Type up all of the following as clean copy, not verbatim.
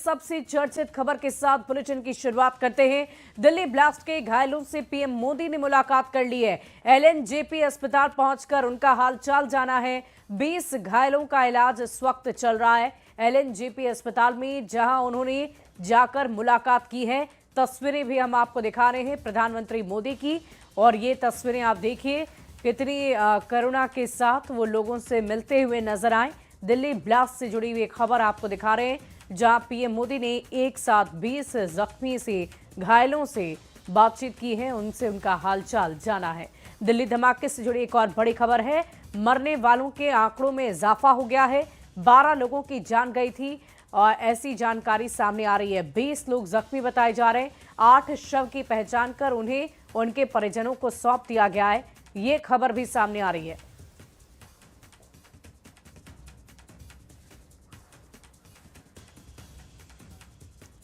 सबसे चर्चित खबर के साथ बुलेटिन की शुरुआत करते हैं। दिल्ली ब्लास्ट के घायलों से पीएम मोदी ने मुलाकात कर ली है। एलएनजेपी अस्पताल पहुंचकर उनका हालचाल जाना है। 20 घायलों का इलाज इस वक्त चल रहा है एलएनजेपी अस्पताल में, जहां उन्होंने जाकर मुलाकात की है। तस्वीरें भी हम आपको दिखा रहे हैं प्रधानमंत्री मोदी की, और ये तस्वीरें आप देखिए कितनी करुणा के साथ वो लोगों से मिलते हुए नजर आए। दिल्ली ब्लास्ट से जुड़ी हुई खबर आपको दिखा रहे हैं, जहां पीएम मोदी ने एक साथ 20 जख्मी से घायलों से बातचीत की है, उनसे उनका हालचाल जाना है। दिल्ली धमाके से जुड़ी एक और बड़ी खबर है। मरने वालों के आंकड़ों में इजाफा हो गया है। 12 लोगों की जान गई थी और ऐसी जानकारी सामने आ रही है। 20 लोग जख्मी बताए जा रहे हैं। 8 शव की पहचान कर उन्हें उनके परिजनों को सौंप दिया गया है। ये खबर भी सामने आ रही है।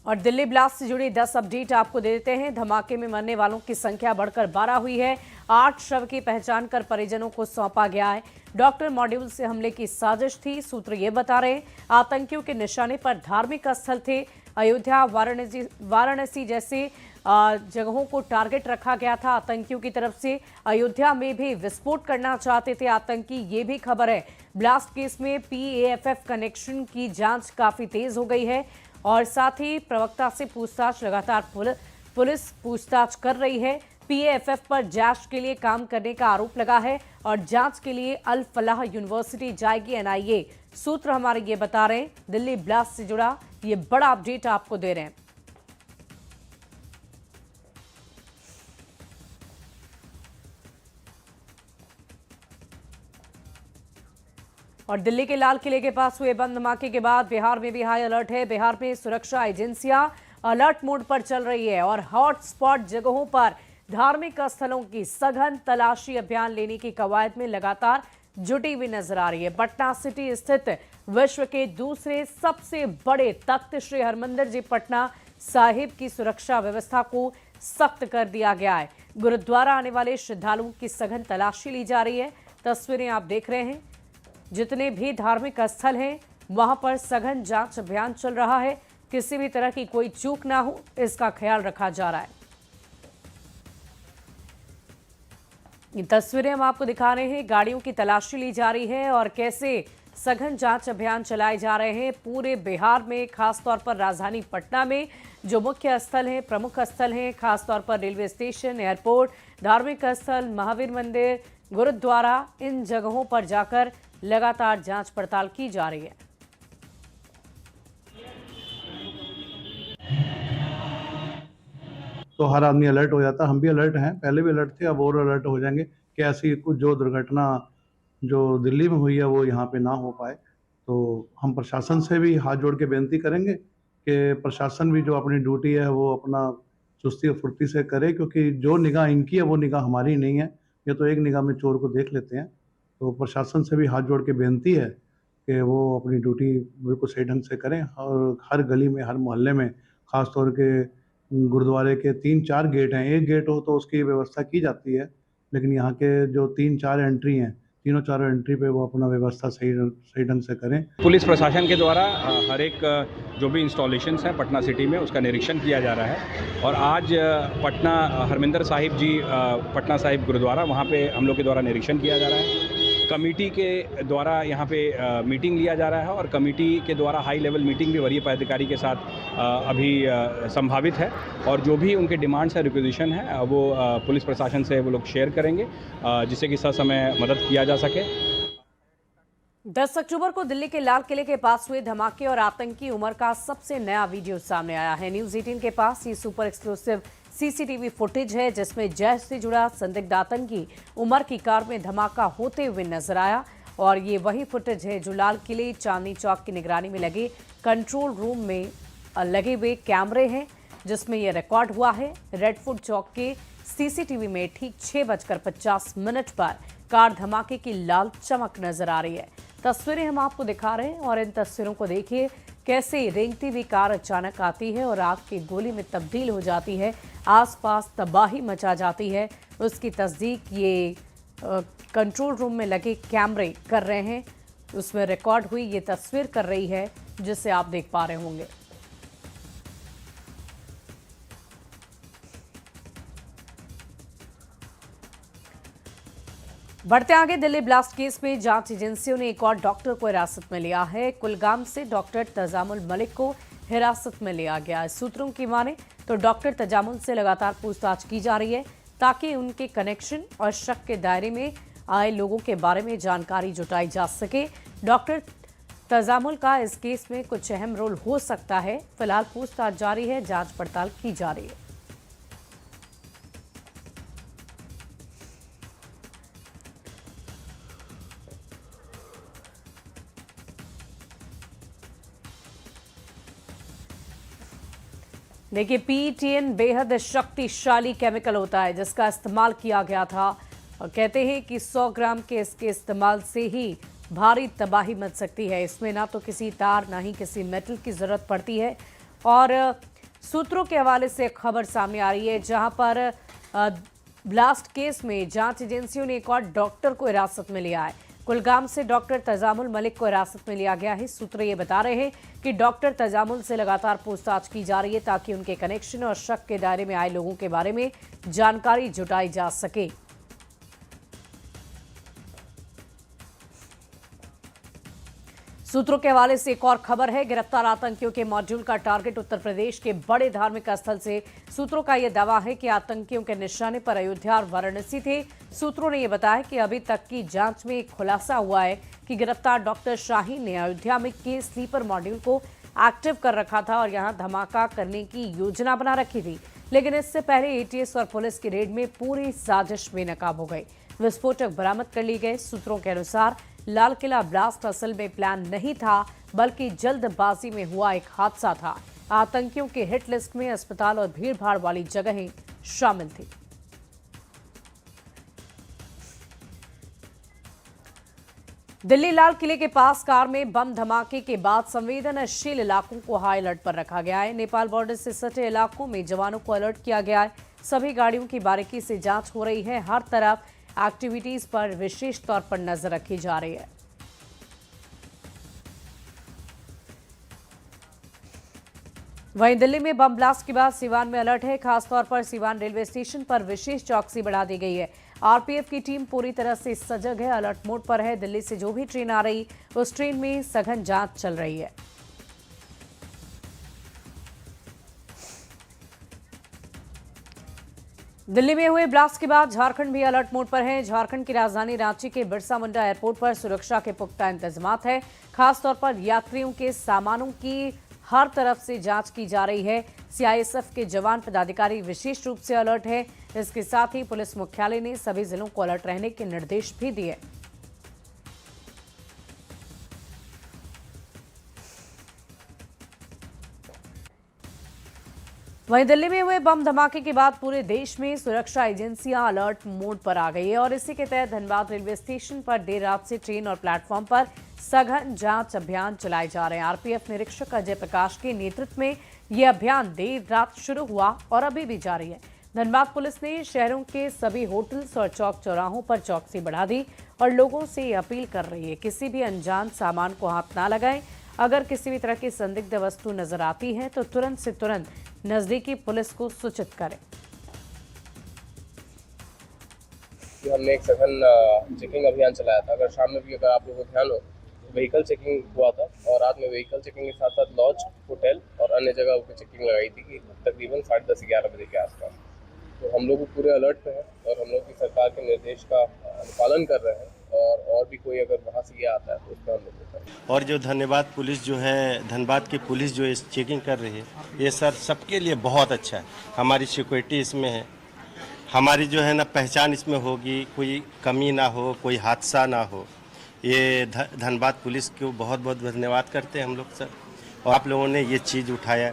और दिल्ली ब्लास्ट से जुड़ी 10 अपडेट आपको दे देते हैं। धमाके में मरने वालों की संख्या बढ़कर 12 हुई है। 8 शव की पहचान कर परिजनों को सौंपा गया है। डॉक्टर मॉड्यूल से हमले की साजिश थी, सूत्र ये बता रहे हैं। आतंकियों के निशाने पर धार्मिक स्थल थे। अयोध्या, वाराणसी जैसे जगहों को टारगेट रखा गया था आतंकियों की तरफ से। अयोध्या में भी विस्फोट करना चाहते थे आतंकी, ये भी खबर है। ब्लास्ट केस में पीएएफएफ कनेक्शन की जांच काफी तेज हो गई है, और साथ ही प्रवक्ता से पूछताछ लगातार पुलिस पूछताछ कर रही है। पीएएफएफ पर जैश के लिए काम करने का आरोप लगा है, और जांच के लिए अल फलाह यूनिवर्सिटी जाएगी एनआईए। सूत्र हमारे ये बता रहे हैं। दिल्ली ब्लास्ट से जुड़ा ये बड़ा अपडेट आपको दे रहे हैं। और दिल्ली के लाल किले के पास हुए बम धमाके के बाद बिहार में भी हाई अलर्ट है। बिहार में सुरक्षा एजेंसियां अलर्ट मोड पर चल रही है, और हॉटस्पॉट जगहों पर धार्मिक स्थलों की सघन तलाशी अभियान लेने की कवायद में लगातार जुटी हुई नजर आ रही है। पटना सिटी स्थित विश्व के दूसरे सबसे बड़े तख्त श्री हरमंदिर जी पटना साहिब की सुरक्षा व्यवस्था को सख्त कर दिया गया है। गुरुद्वारा आने वाले श्रद्धालुओं की सघन तलाशी ली जा रही है। तस्वीरें आप देख रहे हैं। जितने भी धार्मिक स्थल हैं वहां पर सघन जांच अभियान चल रहा है। किसी भी तरह की कोई चूक ना हो, इसका ख्याल रखा जा रहा है। ये तस्वीरें हम आपको दिखा रहे हैं। गाड़ियों की तलाशी ली जा रही है और कैसे सघन जांच अभियान चलाए जा रहे हैं पूरे बिहार में, खासतौर पर राजधानी पटना में जो मुख्य स्थल हैं, प्रमुख स्थल हैं, खासतौर पर रेलवे स्टेशन, एयरपोर्ट, धार्मिक स्थल, महावीर मंदिर, गुरुद्वारा, इन जगहों पर जाकर लगातार जांच पड़ताल की जा रही है। तो हर आदमी अलर्ट हो जाता है। हम भी अलर्ट हैं, पहले भी अलर्ट थे, अब और अलर्ट हो जाएंगे कि ऐसी कुछ जो दुर्घटना जो दिल्ली में हुई है वो यहाँ पे ना हो पाए। तो हम प्रशासन से भी हाथ जोड़ के बेनती करेंगे कि प्रशासन भी जो अपनी ड्यूटी है वो अपना चुस्ती और फुर्ती से करे, क्योंकि जो निगाह इनकी है वो निगाह हमारी नहीं है। ये तो एक निगाह में चोर को देख लेते हैं। तो प्रशासन से भी हाथ जोड़ के बेनती है कि वो अपनी ड्यूटी बिल्कुल सही ढंग से करें, और हर गली में, हर मोहल्ले में, ख़ास तौर के गुरुद्वारे के 3-4 गेट हैं। एक गेट हो तो उसकी व्यवस्था की जाती है, लेकिन यहाँ के जो 3-4 एंट्री हैं, तीनों चारों एंट्री पे वो अपना व्यवस्था सही ढंग से करें। पुलिस प्रशासन के द्वारा हर एक जो भी इंस्टॉलेशंस हैं पटना सिटी में उसका निरीक्षण किया जा रहा है। और आज पटना हरमिंदर साहिब जी पटना साहिब गुरुद्वारा, वहाँ पे हम लोग के द्वारा निरीक्षण किया जा रहा है। कमेटी के द्वारा यहाँ पे मीटिंग लिया जा रहा है, और कमेटी के द्वारा हाई लेवल मीटिंग भी वरीय पदाधिकारी के साथ अभी संभावित है। और जो भी उनके डिमांड्स है, रिक्वेजिशन है, वो पुलिस प्रशासन से वो लोग शेयर करेंगे, जिससे कि ससमय मदद किया जा सके। 10 अक्टूबर को दिल्ली के लाल किले के पास हुए धमाके और आतंकी उमर का सबसे नया वीडियो सामने आया है। न्यूज 18 के पास ये सुपर एक्सक्लूसिव सीसीटीवी फुटेज है, जिसमें जैश से जुड़ा संदिग्ध आतंकी उमर की कार में धमाका होते हुए नजर आया। और ये वही फुटेज है जो लाल किले चांदनी चौक की निगरानी में लगे कंट्रोल रूम में लगे हुए कैमरे हैं, जिसमें यह रिकॉर्ड हुआ है। रेड फूट चौक के सीसीटीवी में ठीक 6:50 पर कार धमाके की लाल चमक नजर आ रही है। तस्वीरें हम आपको दिखा रहे हैं, और इन तस्वीरों को देखिए कैसे रेंगती हुई कार अचानक आती है और आग की गोली में तब्दील हो जाती है। आसपास तबाही मचा जाती है। उसकी तस्दीक ये कंट्रोल रूम में लगे कैमरे कर रहे हैं। उसमें रिकॉर्ड हुई ये तस्वीर कर रही है, जिसे आप देख पा रहे होंगे। बढ़ते आगे, दिल्ली ब्लास्ट केस में जांच एजेंसियों ने एक और डॉक्टर को हिरासत में लिया है। कुलगाम से डॉक्टर तजामुल मलिक को हिरासत में लिया गया है। सूत्रों की माने तो डॉक्टर तजामुल से लगातार पूछताछ की जा रही है ताकि उनके कनेक्शन और शक के दायरे में आए लोगों के बारे में जानकारी जुटाई जा सके। डॉक्टर तजामुल का इस केस में कुछ अहम रोल हो सकता है। फिलहाल पूछताछ जारी है, जांच पड़ताल की जा रही है। देखिए, PTN बेहद शक्तिशाली केमिकल होता है जिसका इस्तेमाल किया गया था और कहते हैं कि 100 ग्राम के इसके इस्तेमाल से ही भारी तबाही मच सकती है। इसमें ना तो किसी तार ना ही किसी मेटल की जरूरत पड़ती है। और सूत्रों के हवाले से एक खबर सामने आ रही है जहां पर ब्लास्ट केस में जांच एजेंसियों ने एक और डॉक्टर को हिरासत में लिया है। कुलगाम से डॉक्टर तजामुल मलिक को हिरासत में लिया गया है। सूत्र ये बता रहे हैं कि डॉक्टर तजामुल से लगातार पूछताछ की जा रही है ताकि उनके कनेक्शन और शक के दायरे में आए लोगों के बारे में जानकारी जुटाई जा सके। सूत्रों के हवाले से एक और खबर है, गिरफ्तार आतंकियों के मॉड्यूल का टारगेट उत्तर प्रदेश के बड़े धार्मिक स्थल से। सूत्रों का यह दावा है कि आतंकियों के निशाने पर अयोध्या और वाराणसी थे। सूत्रों ने यह बताया कि अभी तक की जांच में एक खुलासा हुआ है कि गिरफ्तार डॉक्टर शाहीन ने अयोध्या में के स्लीपर मॉड्यूल को एक्टिव कर रखा था और यहां धमाका करने की योजना बना रखी थी। लेकिन इससे पहले ATS और पुलिस की रेड में पूरी साजिश बेनकाब हो गई। विस्फोटक बरामद कर लिए गए। सूत्रों के अनुसार लाल किला ब्लास्ट असल में प्लान नहीं था बल्कि जल्दबाजी में हुआ एक हादसा था। आतंकियों के हिट लिस्ट में अस्पताल और भीड़भाड़ वाली जगहें शामिल थी। दिल्ली लाल किले के पास कार में बम धमाके के बाद संवेदनशील इलाकों को हाई अलर्ट पर रखा गया है। नेपाल बॉर्डर से सटे इलाकों में जवानों को अलर्ट किया गया है। सभी गाड़ियों की बारीकी से जांच हो रही है। हर तरफ एक्टिविटीज पर विशेष तौर पर नजर रखी जा रही है। वहीं दिल्ली में बम ब्लास्ट के बाद सीवान में अलर्ट है। खासतौर पर सीवान रेलवे स्टेशन पर विशेष चौकसी बढ़ा दी गई है। RPF की टीम पूरी तरह से सजग है, अलर्ट मोड पर है। दिल्ली से जो भी ट्रेन आ रही उस ट्रेन में सघन जांच चल रही है। दिल्ली में हुए ब्लास्ट के बाद झारखंड भी अलर्ट मोड पर है। झारखंड की राजधानी रांची के बिरसा मुंडा एयरपोर्ट पर सुरक्षा के पुख्ता इंतजामात है। खासतौर पर यात्रियों के सामानों की हर तरफ से जांच की जा रही है। CISF के जवान पदाधिकारी विशेष रूप से अलर्ट है। इसके साथ ही पुलिस मुख्यालय ने सभी जिलों को अलर्ट रहने के निर्देश भी दिए। वहीं दिल्ली में हुए बम धमाके के बाद पूरे देश में सुरक्षा एजेंसियां अलर्ट मोड पर आ गई है और इसी के तहत धनबाद रेलवे स्टेशन पर देर रात से ट्रेन और प्लेटफॉर्म पर सघन जांच अभियान चलाए जा रहे हैं। RPF निरीक्षक अजय प्रकाश के नेतृत्व में यह अभियान देर रात शुरू हुआ और अभी भी जारी है। धनबाद पुलिस ने शहरों के सभी होटल्स और चौक चौराहों पर चौकसी बढ़ा दी और लोगों से ये अपील कर रही है किसी भी अनजान सामान को हाथ ना लगाएं। अगर किसी भी तरह की संदिग्ध वस्तु नजर आती है तो तुरंत से तुरंत नजदीकी पुलिस को सूचित करें। हमने एक सघन चेकिंग अभियान चलाया था। अगर शाम में भी अगर आप लोगों को ध्यान हो तो व्हीकल चेकिंग हुआ था और रात में व्हीकल चेकिंग के साथ साथ लॉज, होटल और अन्य जगह पर चेकिंग लगाई थी तकरीबन 10:30-11 बजे के आसपास। तो हम लोग पूरे अलर्ट पे हैं और हम लोग की सरकार के निर्देश का अनुपालन कर रहे हैं और भी कोई अगर वहाँ से ये आता है तो उसका हम लोग और जो धन्यवाद पुलिस जो है, धनबाद की पुलिस जो इस चेकिंग कर रही है, ये सर सबके लिए बहुत अच्छा है। हमारी सिक्योरिटी इसमें है, हमारी जो है ना पहचान इसमें होगी, कोई कमी ना हो, कोई हादसा ना हो। ये धनबाद पुलिस को बहुत बहुत धन्यवाद करते हैं हम लोग सर। और आप लोगों ने ये चीज़ उठाया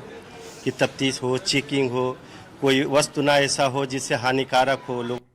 कि तफ्तीश हो, चेकिंग हो, कोई वस्तु ना ऐसा हो जिससे हानिकारक हो लोग।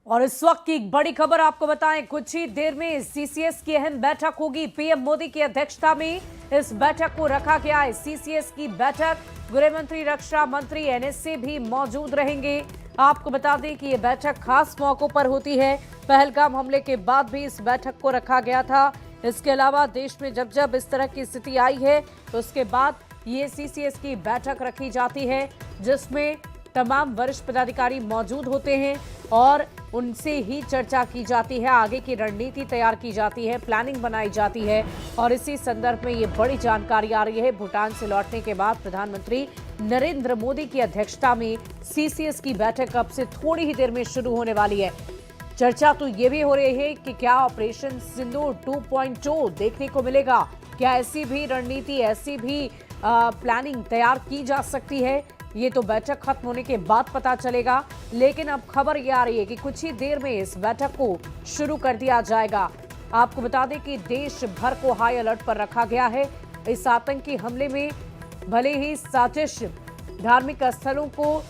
और इस वक्त की एक बड़ी खबर आपको बताएं, कुछ ही देर में CCS की अहम बैठक होगी। PM मोदी की अध्यक्षता में इस बैठक को रखा गया है। CCS की बैठक गृह मंत्री, रक्षा मंत्री, NSA भी मौजूद रहेंगे। आपको बता दें कि ये बैठक खास मौकों पर होती है। पहलगाम हमले के बाद भी इस बैठक को रखा गया था। इसके अलावा देश में जब जब इस तरह की स्थिति आई है तो उसके बाद ये CCS की बैठक रखी जाती है जिसमें तमाम वरिष्ठ पदाधिकारी मौजूद होते हैं और उनसे ही चर्चा की जाती है, आगे की रणनीति तैयार की जाती है, प्लानिंग बनाई जाती है। और इसी संदर्भ में ये बड़ी जानकारी आ रही है। भूटान से लौटने के बाद प्रधानमंत्री नरेंद्र मोदी की अध्यक्षता में सीसीएस की बैठक अब से थोड़ी ही देर में शुरू होने वाली है। चर्चा तो ये भी हो रही है कि क्या ऑपरेशन सिंदूर 2.0 देखने को मिलेगा, क्या ऐसी भी रणनीति, ऐसी भी प्लानिंग तैयार की जा सकती है। ये तो बैठक खत्म होने के बाद पता चलेगा, लेकिन अब खबर ये आ रही है कि कुछ ही देर में इस बैठक को शुरू कर दिया जाएगा। आपको बता दें कि देश भर को हाई अलर्ट पर रखा गया है। इस आतंकी हमले में भले ही साजिश धार्मिक स्थलों को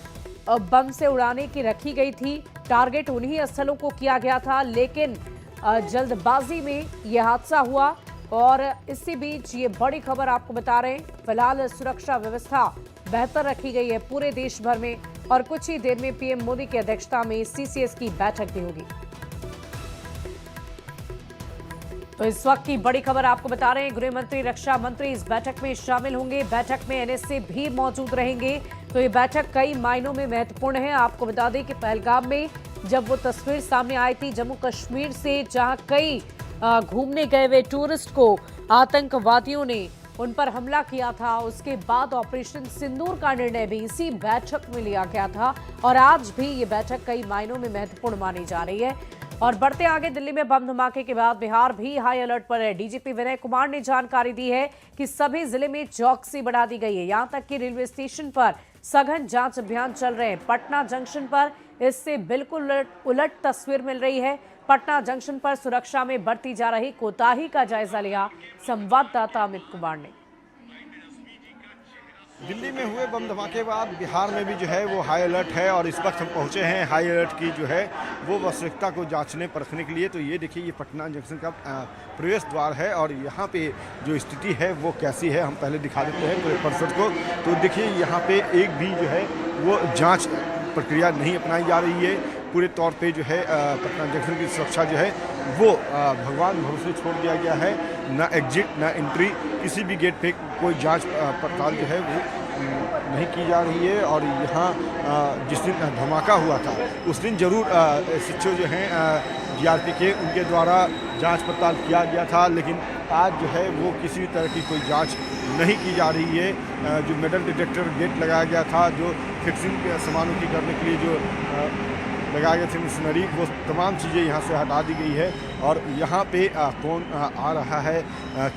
बम से उड़ाने की रखी गई थी, टारगेट उन्हीं स्थलों को किया गया था, लेकिन जल्दबाजी में यह हादसा हुआ। और इसी बीच ये बड़ी खबर आपको बता रहे हैं, फिलहाल सुरक्षा व्यवस्था बेहतर रखी गई है पूरे देश भर में और कुछ ही देर में पीएम मोदी की अध्यक्षता में सीसीएस की बैठक भी होगी। तो इस वक्त की बड़ी खबर आपको बता रहे हैं, गृह मंत्री, रक्षा मंत्री इस बैठक में शामिल होंगे। बैठक में एनएसए भी मौजूद रहेंगे। तो ये बैठक कई मायनों में महत्वपूर्ण है। आपको बता दें कि पहलगाम में जब वो तस्वीर सामने आई थी जम्मू कश्मीर से, जहां कई घूमने गए हुए टूरिस्ट को आतंकवादियों ने उन पर हमला किया था, उसके बाद ऑपरेशन सिंदूर का निर्णय भी इसी बैठक में लिया गया था। और आज भी ये बैठक कई मायनों में महत्वपूर्ण मानी जा रही है। और बढ़ते आगे, दिल्ली में बम धमाके के बाद बिहार भी हाई अलर्ट पर है। डीजीपी विनय कुमार ने जानकारी दी है कि सभी जिले में चौकसी बढ़ा दी गई है। यहां तक कि रेलवे स्टेशन पर सघन जांच अभियान चल रहे हैं। पटना जंक्शन पर इससे बिल्कुल उलट तस्वीर मिल रही है। पटना जंक्शन पर सुरक्षा में बरती जा रही कोताही का जायजा लिया संवाददाता अमित कुमार ने। दिल्ली में हुए बम धमाके के बाद बिहार में भी जो है वो हाई अलर्ट है और इस वक्त हम पहुंचे हैं हाई अलर्ट की जो है वो वास्तविकता को जांचने परखने के लिए। तो ये देखिए, ये पटना जंक्शन का प्रवेश द्वार है और यहाँ पे जो स्थिति है वो कैसी है हम पहले दिखा देते हैं पूरे परिसर को। तो देखिए, यहाँ पे एक भी जो है वो जाँच प्रक्रिया नहीं अपनाई जा रही है। पूरे तौर पे जो है पटना जंक्शन की सुरक्षा जो है वो भगवान भरोसे छोड़ दिया गया है। ना एग्जिट ना एंट्री, किसी भी गेट पे कोई जांच पड़ताल जो है वो नहीं की जा रही है। और यहाँ जिस दिन धमाका हुआ था उस दिन जरूर एसएचओ जो हैं जीआरपी के, उनके द्वारा जांच पड़ताल किया गया था, लेकिन आज जो है वो किसी भी तरह की कोई जांच नहीं की जा रही है। जो मेटल डिटेक्टर गेट लगाया गया था, जो फिक्सिंग के सामानों की करने के लिए जो लगाए गए थे मशीनरी, वो तमाम चीज़ें यहाँ से हटा दी गई है। और यहाँ पे कौन आ रहा है,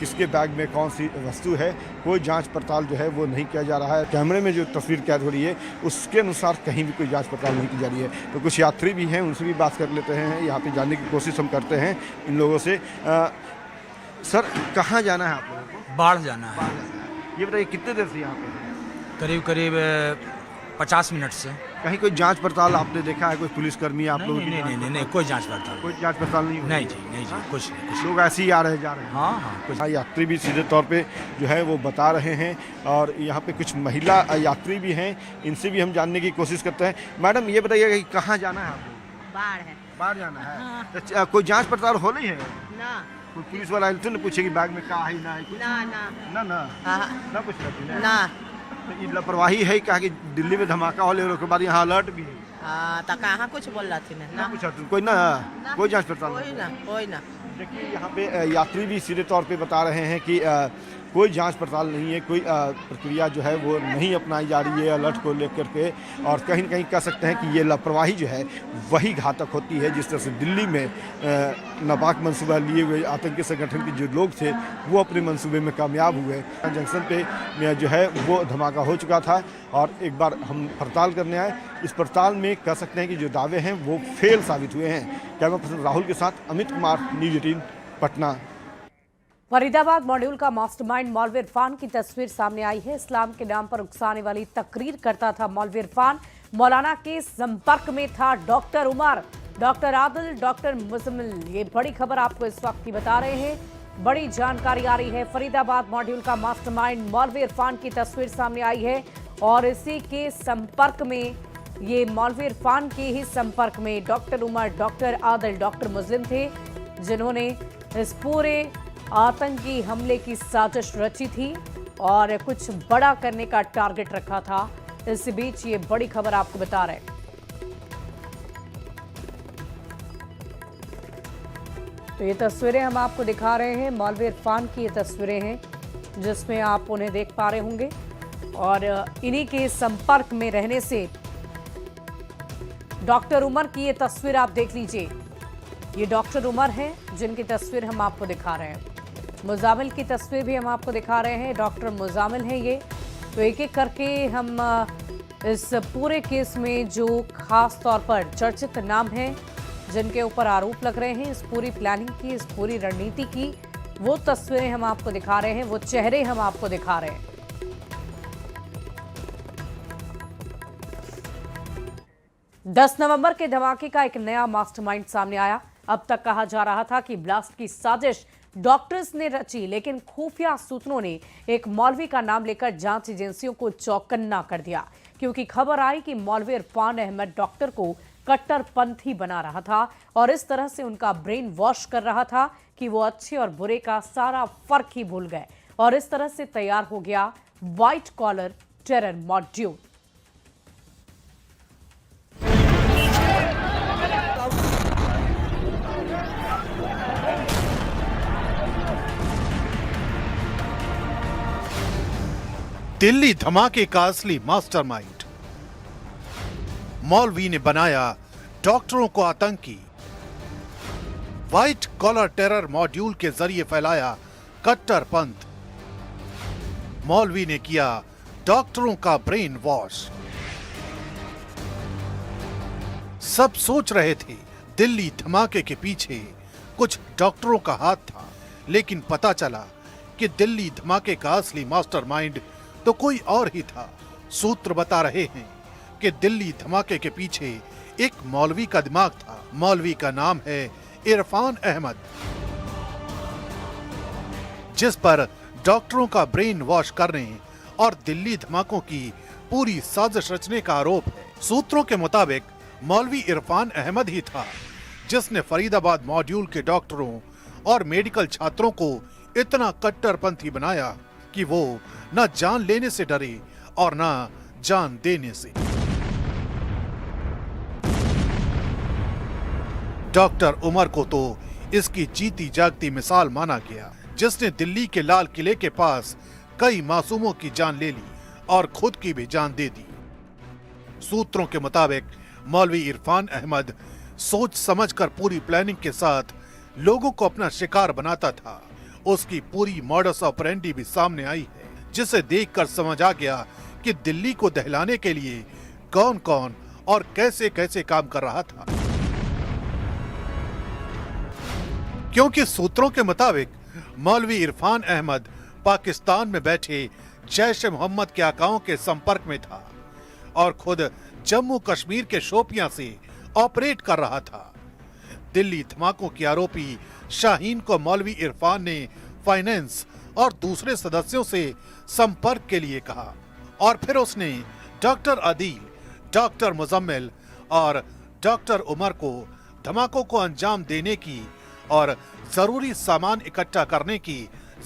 किसके बैग में कौन सी वस्तु है, कोई जांच पड़ताल जो है वो नहीं किया जा रहा है। कैमरे में जो तस्वीर कैद हो रही है उसके अनुसार कहीं भी कोई जांच पड़ताल नहीं की जा रही है। तो कुछ यात्री भी हैं, उनसे भी बात कर लेते हैं, यहाँ पे जानने की कोशिश हम करते हैं इन लोगों से। सर, कहाँ जाना है आप लोगों को? बाढ़ जाना है। ये बताइए, कितने देर से यहाँ पे? करीब करीब 50 मिनट से। कहीं कोई जांच पड़ताल आपने देखा है? कोई पुलिसकर्मी आप लोगों की? नहीं, कोई जांच पड़ताल कोई जांच पड़ताल नहीं हुई? नहीं जी, कुछ नहीं। लोग ऐसे ही आ रहे जा रहे हैं। हाँ, कुछ। यात्री भी सीधे तौर पे जो है वो बता रहे हैं और यहाँ पे कुछ महिला यात्री भी हैं, इनसे भी हम जानने की कोशिश करते हैं। मैडम, ये बताइएगा कि कहाँ जाना है आपको? बाढ़ है। बाहर जाना है। हाँ। अच्छा, कोई जांच पड़ताल हो रही है? ना कोई पुलिस वाला आए थे ना, पूछे कि बैग में कहाँ है ना है कुछ? ना ना ना हाँ। ना कुछ रहती ना तो ये लापरवाही है। कहा कि दिल्ली में धमाका होने के बाद यहाँ अलर्ट भी है। तो कहाँ कुछ बोल रहा थी ना पूछा कोई ना, कोई जांच पड़ताल कोई ना। देखिए, यहाँ पे यात्री भी सीधे तौर पे बता रहे हैं कि कोई जांच पड़ताल नहीं है, कोई प्रक्रिया जो है वो नहीं अपनाई जा रही है अलर्ट को लेकर के। और कहीं न कहीं कह सकते हैं कि ये लापरवाही जो है वही घातक होती है। जिस तरह से दिल्ली में नापाक मंसूबा लिए हुए आतंकी संगठन के जो लोग थे वो अपने मंसूबे में कामयाब हुए। जंक्शन पे जो है वो धमाका हो चुका था और एक बार हम पड़ताल करने आए। इस पड़ताल में कह सकते हैं कि जो दावे हैं वो फेल साबित हुए हैं। कैमरा पर्सन राहुल के साथ अमित कुमार, न्यूज़ 18 पटना। फरीदाबाद मॉड्यूल का मास्टरमाइंड मौलवी इरफान की तस्वीर सामने आई है। इस्लाम के नाम पर उकसाने वाली तकरीर करता था मौलवी इरफान। मौलाना के संपर्क में था doctor Umar, doctor Adil, doctor Muzammil. ये बड़ी खबर आपको इस वक्त की बता रहे हैं। बड़ी जानकारी आ रही है। फरीदाबाद मॉड्यूल का मास्टरमाइंड मौलवी इरफान की तस्वीर सामने आई है और इसी के संपर्क में, ये मौलवी इरफान के ही संपर्क में doctor Umar, doctor Adil, doctor मुस्लिम थे, जिन्होंने इस पूरे आतंकी हमले की साजिश रची थी और कुछ बड़ा करने का टारगेट रखा था। इस बीच ये बड़ी खबर आपको बता रहे हैं। तो ये तस्वीरें हम आपको दिखा रहे हैं, मौलवी इरफान की ये तस्वीरें हैं जिसमें आप उन्हें देख पा रहे होंगे और इन्हीं के संपर्क में रहने से डॉक्टर उमर की ये तस्वीर आप देख लीजिए। ये डॉक्टर उमर हैं जिनकी तस्वीर हम आपको दिखा रहे हैं। मुजामिल की तस्वीर भी हम आपको दिखा रहे हैं, डॉक्टर मुजामिल हैं ये। तो एक एक करके हम इस पूरे केस में जो खास तौर पर चर्चित नाम हैं जिनके ऊपर आरोप लग रहे हैं, इस पूरी प्लानिंग की, इस पूरी रणनीति की, वो तस्वीरें हम आपको दिखा रहे हैं, वो चेहरे हम आपको दिखा रहे हैं। दस नवंबर के धमाके का एक नया मास्टरमाइंड सामने आया। अब तक कहा जा रहा था कि ब्लास्ट की साजिश डॉक्टर्स ने रची, लेकिन खुफिया सूत्रों ने एक मौलवी का नाम लेकर जांच एजेंसियों को चौकन्ना कर दिया, क्योंकि खबर आई कि मौलवी इरफान अहमद डॉक्टर को कट्टरपंथी बना रहा था और इस तरह से उनका ब्रेन वॉश कर रहा था कि वो अच्छे और बुरे का सारा फर्क ही भूल गए और इस तरह से तैयार हो गया white collar terror module. Delhi धमाके का असली मास्टरमाइंड, मौलवी ने बनाया डॉक्टरों को आतंकी, व्हाइट कॉलर टेरर मॉड्यूल के जरिए फैलाया कट्टरपंथ, मौलवी ने किया डॉक्टरों का ब्रेन वॉश। सब सोच रहे थे दिल्ली धमाके के पीछे कुछ डॉक्टरों का हाथ था, लेकिन पता चला कि दिल्ली धमाके का असली मास्टरमाइंड तो कोई और ही था। सूत्र बता रहे हैं कि दिल्ली धमाके के पीछे एक मौलवी का दिमाग था। मौलवी का नाम है इरफान अहमद, जिस पर डॉक्टरों का ब्रेन वॉश करने और दिल्ली धमाकों की पूरी साजिश रचने का आरोप है। सूत्रों के मुताबिक मौलवी इरफान अहमद ही था जिसने फरीदाबाद मॉड्यूल के डॉक्टरों और मेडिकल छात्रों को इतना कट्टरपंथी बनाया कि वो न जान लेने से डरे और न जान देने से। डॉक्टर उमर को तो इसकी जीती जागती मिसाल माना गया, जिसने दिल्ली के लाल किले के पास कई मासूमों की जान ले ली और खुद की भी जान दे दी। सूत्रों के मुताबिक मौलवी इरफान अहमद सोच समझकर पूरी प्लानिंग के साथ लोगों को अपना शिकार बनाता था। उसकी पूरी मॉडस ऑपरेंडी भी सामने आई है, जिसे देखकर समझ आ गया कि दिल्ली को दहलाने के लिए कौन कौन और कैसे कैसे काम कर रहा था। क्योंकि सूत्रों के मुताबिक मौलवी इरफान अहमद पाकिस्तान में बैठे जैश ए मोहम्मद के आकाओं के संपर्क में था और खुद जम्मू कश्मीर के शोपियां से ऑपरेट कर रहा था। दिल्ली धमाकों के आरोपी शाहीन को मौलवी इरफान ने फाइनेंस और दूसरे सदस्यों से संपर्क के लिए कहा और फिर उसने डॉक्टर आदिल, डॉक्टर मुजम्मिल और डॉक्टर उमर को धमाकों को अंजाम देने की और जरूरी सामान इकट्ठा करने की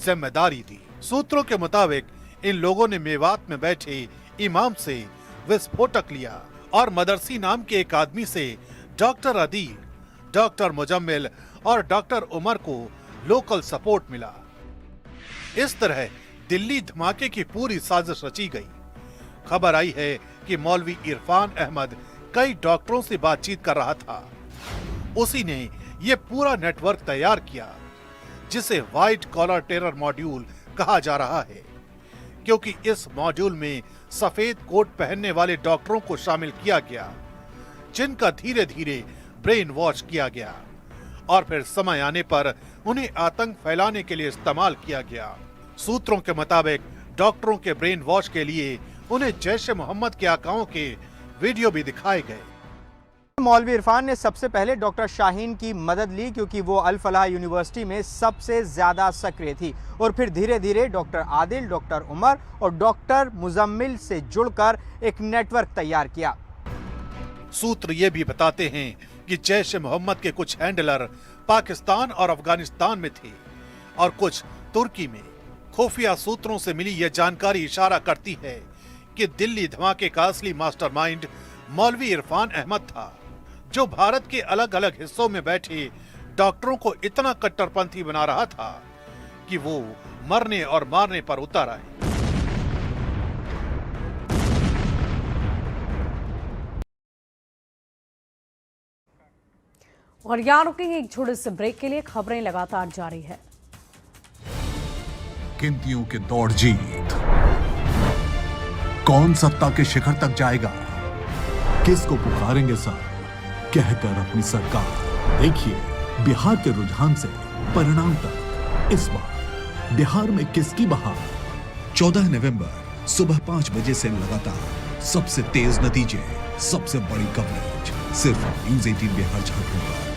जिम्मेदारी दी। सूत्रों के मुताबिक इन लोगों ने मेवात में बैठे इमाम से विस्फोटक लिया और मदरसी नाम के एक आदमी से डॉक्टर आदिल, डॉक्टर मुजम्मिल और डॉक्टर उमर को लोकल सपोर्ट मिला। इस तरह दिल्ली धमाके की पूरी साजिश रची गई। खबर आई है कि मौलवी इरफान अहमद कई डॉक्टरों से बातचीत कर रहा था। उसी ने यह पूरा नेटवर्क तैयार किया, जिसे व्हाइट कॉलर टेरर मॉड्यूल कहा जा रहा है, क्योंकि इस मॉड्यूल में सफेद कोट पहनने वाले डॉक्टरों को शामिल किया गया, जिनका धीरे धीरे ब्रेन वॉश किया गया और फिर समय आने पर उन्हें आतंक फैलाने के लिए इस्तेमाल किया गया। सूत्रों के मुताबिक डॉक्टरों के ब्रेन वॉश के लिए उन्हें जैश ए मोहम्मद के आकाओं के वीडियो भी दिखाए गए। मौलवी इरफान ने सबसे पहले डॉक्टर शाहीन की मदद ली, क्योंकि वो अल फलाह यूनिवर्सिटी में सबसे ज्यादा सक्रिय थी, और फिर धीरे धीरे डॉक्टर आदिल, डॉक्टर उमर और डॉक्टर मुजम्मिल से जुड़कर एक नेटवर्क तैयार किया। सूत्र ये भी बताते हैं कि जैश ए मोहम्मद के कुछ हैंडलर पाकिस्तान और अफगानिस्तान में थे और कुछ तुर्की में। खुफिया सूत्रों से मिली यह जानकारी इशारा करती है कि दिल्ली धमाके का असली मास्टरमाइंड मौलवी इरफान अहमद था, जो भारत के अलग अलग हिस्सों में बैठे डॉक्टरों को इतना कट्टरपंथी बना रहा था कि वो मरने और मारने पर उतर आए। और यहाँ रुकेंगे एक छोटे से ब्रेक के लिए। खबरें लगातार जारी है। गिनतियों की दौड़ जीत, कौन सत्ता के शिखर तक जाएगा, किसको पुकारेंगे सर कहकर अपनी सरकार। देखिए बिहार के रुझान से परिणाम तक इस बार बिहार में किसकी बहार। 14 नवंबर सुबह 5 बजे से लगातार सबसे तेज नतीजे, सबसे बड़ी कवरेज सिर्फ न्यूज़ 18 बिहार झारखंड पर।